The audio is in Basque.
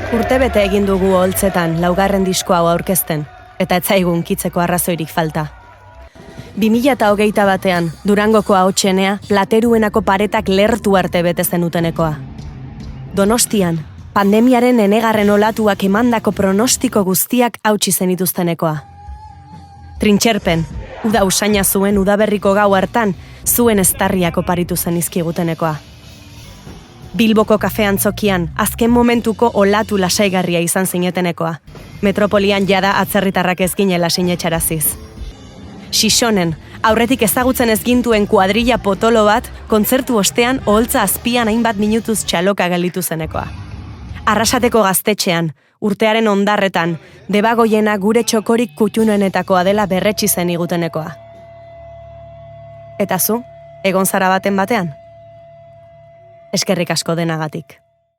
Urtebete egin dugu oholtzetan laugarren disko hau aurkezten, eta ez zaigun kitzeko arrazoirik falta. 2021 Durangoko ahotsenea Plateruenako paretak lertu arte bete zenutenekoa. Donostian, pandemiaren enegarren olatuak emandako pronostiko guztiak hautsi zenituztenekoa. Trintxerpen, uda usaina zuen udaberriko gau hartan, zuen estarriak oparitu zenizkigutenekoa. Bilboko kafeantzokian, azken momentuko olatu lasaigarria izan zinetenekoa. Metropolian jada atzerritarrak ez ginela sinetxaraziz. Xixonen, aurretik ezagutzen ez gintuen kuadrilla potolo bat, kontzertu ostean oholtza azpian hainbat minutuz txaloka gelitu zenekoa. Arrasateko gaztetxean, urtearen ondarretan, Debagoiena gure txokorik kutxunenetakoa dela berretsi zen igutenekoa. Eta zu, egon zara baten batean? Eskerrik asko denagatik.